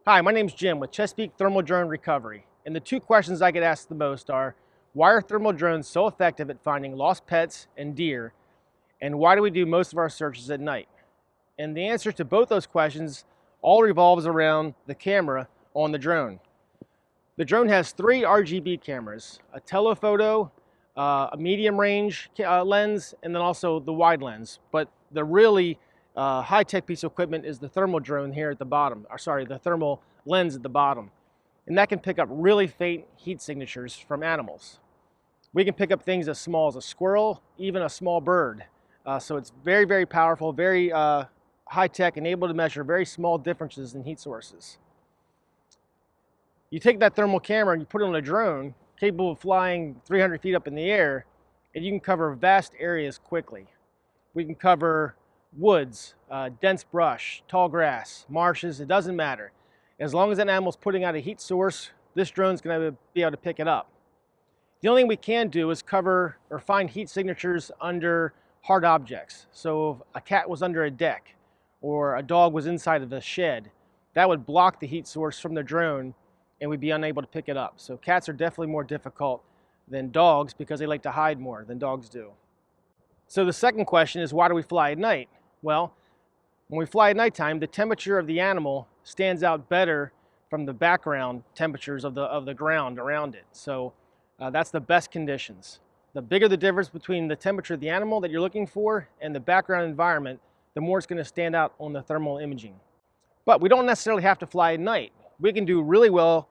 Hi, my name's Jim with Chesapeake Thermal Drone Recovery, and the two questions I get asked the most are, why are thermal drones so effective at finding lost pets and deer, and why do we do most of our searches at night? And the answer to both those questions all revolves around the camera on the drone. The drone has three RGB cameras, a telephoto, a medium range lens, and then also the wide lens. But the really high-tech piece of equipment is the thermal drone here at the bottom, or sorry, the thermal lens at the bottom. And that can pick up really faint heat signatures from animals. We can pick up things as small as a squirrel, even a small bird. So it's very, very powerful, very high-tech, and able to measure very small differences in heat sources. You take that thermal camera and you put it on a drone capable of flying 300 feet up in the air, and you can cover vast areas quickly. We can cover woods, dense brush, tall grass, marshes, it doesn't matter. As long as that animal's putting out a heat source, this drone's going to be able to pick it up. The only thing we can do is cover or find heat signatures under hard objects. So if a cat was under a deck or a dog was inside of a shed, that would block the heat source from the drone and we'd be unable to pick it up. So cats are definitely more difficult than dogs because they like to hide more than dogs do. So the second question is, why do we fly at night? Well, when we fly at nighttime, the temperature of the animal stands out better from the background temperatures of the ground around it. So that's the best conditions. The bigger the difference between the temperature of the animal that you're looking for and the background environment, the more it's going to stand out on the thermal imaging. But we don't necessarily have to fly at night. We can do really well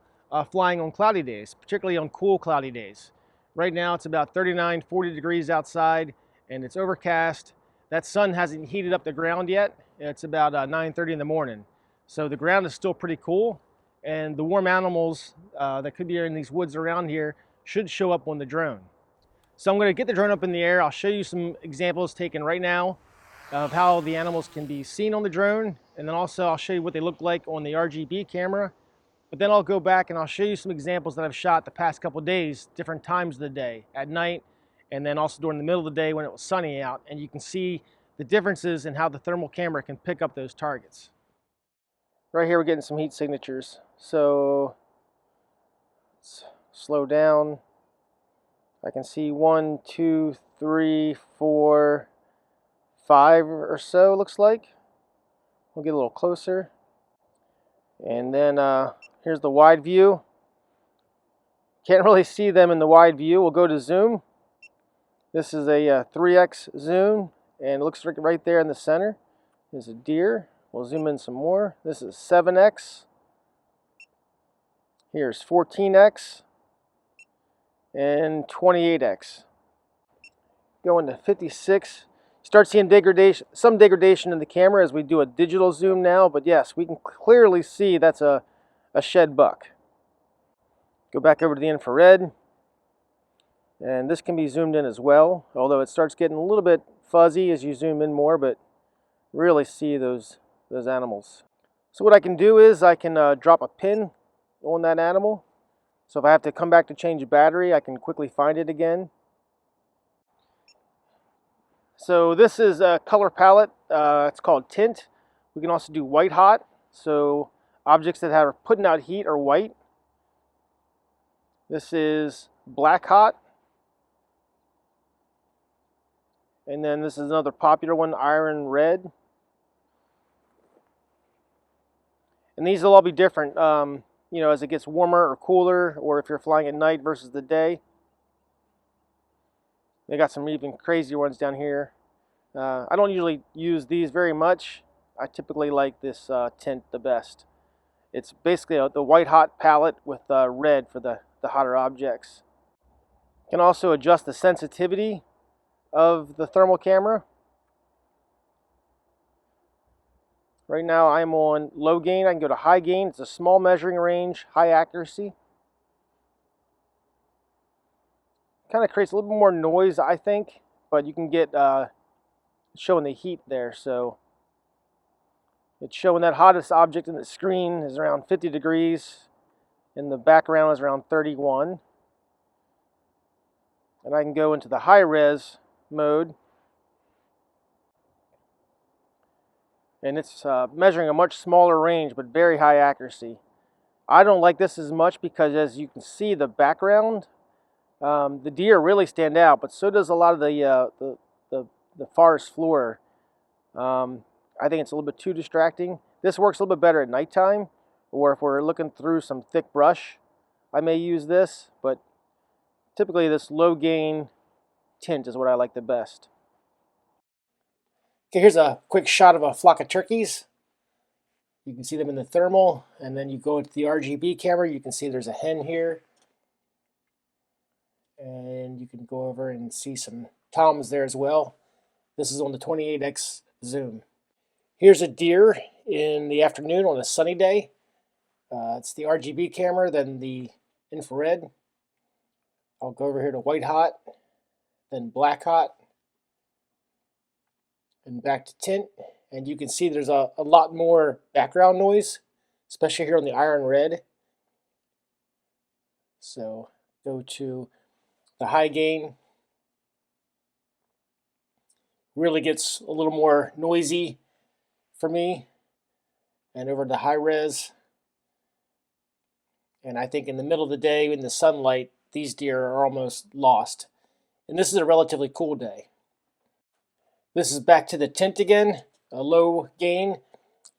flying on cloudy days, particularly on cool cloudy days. Right now it's about 39, 40 degrees outside and it's overcast. That sun hasn't heated up the ground yet. It's about 9:30 in the morning. So the ground is still pretty cool, and the warm animals that could be in these woods around here should show up on the drone. So I'm going to get the drone up in the air. I'll show you some examples taken right now of how the animals can be seen on the drone, and then also I'll show you what they look like on the RGB camera. But then I'll go back and I'll show you some examples that I've shot the past couple days, different times of the day, at night, and then also during the middle of the day when it was sunny out, and you can see the differences in how the thermal camera can pick up those targets. Right here we're getting some heat signatures. So let's slow down. I can see 1, 2, 3, 4, 5 or so, looks like. We'll get a little closer. And then here's the wide view. Can't really see them in the wide view. We'll go to zoom. This is a 3x zoom, and it looks like right there in the center is a deer. We'll zoom in some more. This is 7x. Here's 14x and 28x. Going to 56. Start seeing degradation, some degradation in the camera as we do a digital zoom now, but yes, we can clearly see that's a shed buck. Go back over to the infrared, and this can be zoomed in as well, although it starts getting a little bit fuzzy as you zoom in more, but really see those animals. So what I can do is I can drop a pin on that animal. So if I have to come back to change a battery, I can quickly find it again. So this is a color palette. It's called tint. We can also do white hot. So objects that are putting out heat are white. This is black hot. And then this is another popular one, iron red. And these will all be different, you know, as it gets warmer or cooler, or if you're flying at night versus the day. They got some even crazier ones down here. I don't usually use these very much. I typically like this tint the best. It's basically the white hot palette with red for the hotter objects. You can also adjust the sensitivity of the thermal camera. Right now I'm on low gain. I can go to high gain. It's a small measuring range, high accuracy. Kind of creates a little bit more noise, I think, but you can get showing the heat there. So it's showing that hottest object in the screen is around 50 degrees, and the background is around 31. And I can go into the high res mode. and it's measuring a much smaller range but very high accuracy. I don't like this as much because, as you can see, the background, the deer really stand out, but so does a lot of the forest floor. I think it's a little bit too distracting. This works a little bit better at nighttime, or if we're looking through some thick brush, I may use this, but typically this low gain tint is what I like the best. Okay, here's a quick shot of a flock of turkeys. You can see them in the thermal, and then you go into the RGB camera, you can see there's a hen here. And you can go over and see some toms there as well. This is on the 28x zoom. Here's a deer in the afternoon on a sunny day. It's the RGB camera, then the infrared. I'll go over here to white hot, then black hot, and back to tint. And you can see there's a lot more background noise, especially here on the iron red. So go to the high gain. Really gets a little more noisy for me. And over to high res. And I think in the middle of the day in the sunlight, these deer are almost lost. And this is a relatively cool day. This is back to the tint again, a low gain.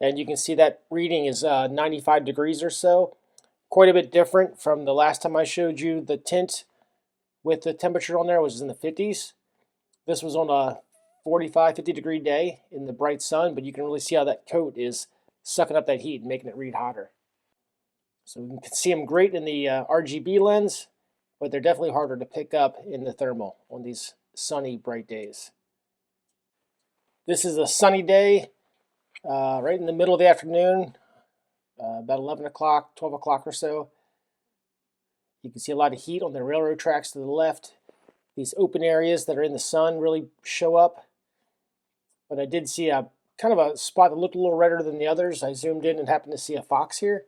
And you can see that reading is 95 degrees or so. Quite a bit different from the last time I showed you the tint with the temperature on there was in the 50s. This was on a 45, 50 degree day in the bright sun, but you can really see how that coat is sucking up that heat and making it read hotter. So you can see them great in the RGB lens, but they're definitely harder to pick up in the thermal on these sunny, bright days. This is a sunny day, right in the middle of the afternoon, about 11 o'clock, 12 o'clock or so. You can see a lot of heat on the railroad tracks to the left. These open areas that are in the sun really show up. But I did see a kind of a spot that looked a little redder than the others. I zoomed in and happened to see a fox here.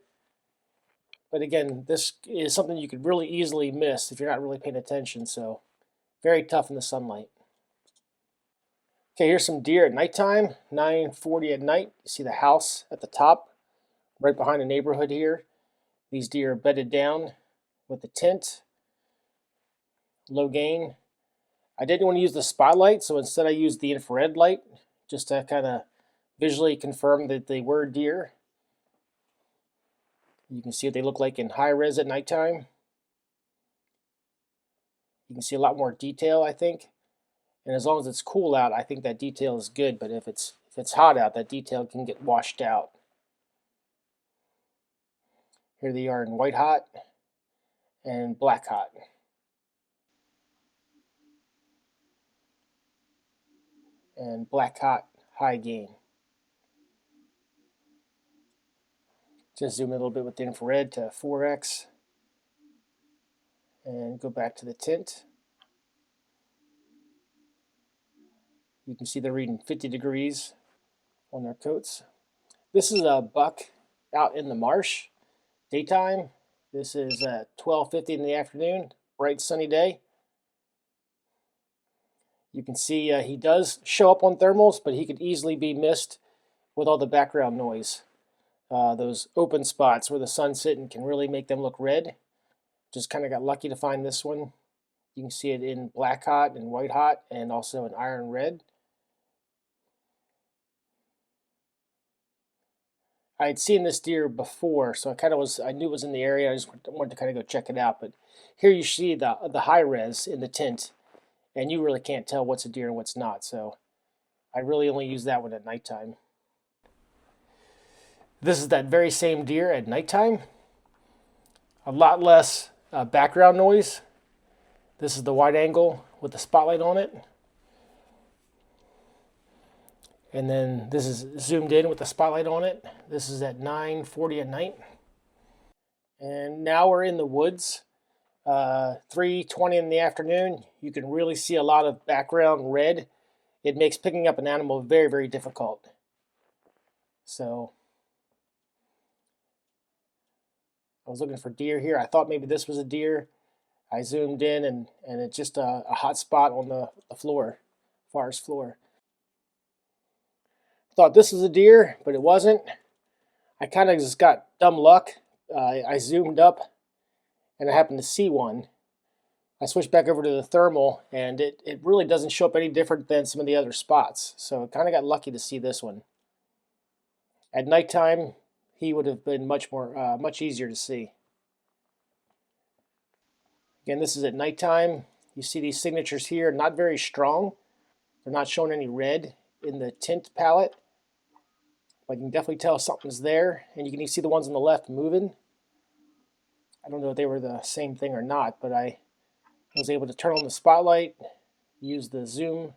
But again, this is something you could really easily miss if you're not really paying attention. So very tough in the sunlight. Okay, here's some deer at nighttime, 9:40 at night. You see the house at the top, right behind the neighborhood here. These deer are bedded down with the tint, low gain. I didn't want to use the spotlight, so instead I used the infrared light just to kind of visually confirm that they were deer. You can see what they look like in high res at nighttime. You can see a lot more detail, I think. And as long as it's cool out, I think that detail is good. But if it's hot out, that detail can get washed out. Here they are in white hot and black hot. And black hot high gain. Just zoom in a little bit with the infrared to 4x and go back to the tint. You can see they're reading 50 degrees on their coats. This is a buck out in the marsh, daytime. This is at 12:50 in the afternoon, bright sunny day. You can see he does show up on thermals, but he could easily be missed with all the background noise. Those open spots where the sun's sitting can really make them look red. Just kind of got lucky to find this one. You can see it in black hot and white hot and also in iron red. I had seen this deer before, so I knew it was in the area. I just wanted to kind of go check it out. But here you see the high res in the tint, and you really can't tell what's a deer and what's not. So I really only use that one at nighttime. This is that very same deer at nighttime. A lot less background noise. This is the wide angle with the spotlight on it. And then this is zoomed in with the spotlight on it. This is at 9:40 at night. And now we're in the woods. 3:20 in the afternoon. You can really see a lot of background red. It makes picking up an animal very, very difficult. So I was looking for deer here. I thought maybe this was a deer. I zoomed in and it's just a hot spot on the floor, forest floor. Thought this was a deer, but it wasn't. I kind of just got dumb luck. I zoomed up and I happened to see one. I switched back over to the thermal and it really doesn't show up any different than some of the other spots. So I kind of got lucky to see this one. At nighttime, he would have been much easier to see. Again, this is at nighttime. You see these signatures here, not very strong. They're not showing any red in the tint palette. But you can definitely tell something's there, and you can see the ones on the left moving. I don't know if they were the same thing or not, but I was able to turn on the spotlight, use the zoom,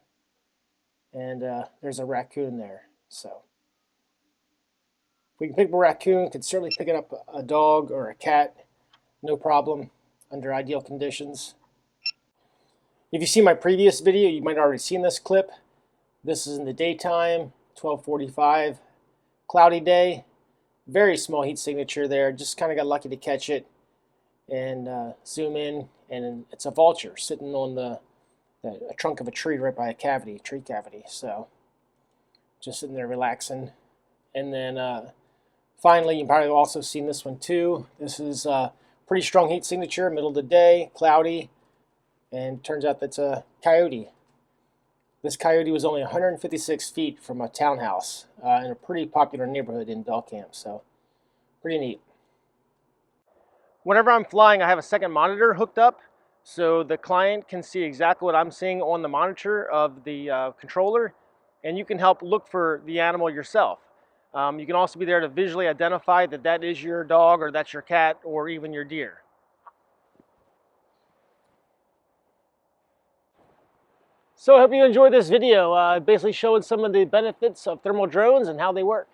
and there's a raccoon there. So if we can pick up a raccoon, could certainly pick up a dog or a cat, no problem, under ideal conditions. If you see my previous video, you might have already seen this clip. This is in the daytime, 12:45, cloudy day, very small heat signature there. Just kind of got lucky to catch it and zoom in, and it's a vulture sitting on the trunk of a tree right by a tree cavity. So just sitting there relaxing. And then finally, you've probably also seen this one too. This is a pretty strong heat signature, middle of the day, cloudy, and turns out that's a coyote. This coyote was only 156 feet from a townhouse in a pretty popular neighborhood in Belcamp, so pretty neat. Whenever I'm flying, I have a second monitor hooked up so the client can see exactly what I'm seeing on the monitor of the controller, and you can help look for the animal yourself. You can also be there to visually identify that that is your dog or that's your cat or even your deer. So I hope you enjoyed this video, basically showing some of the benefits of thermal drones and how they work.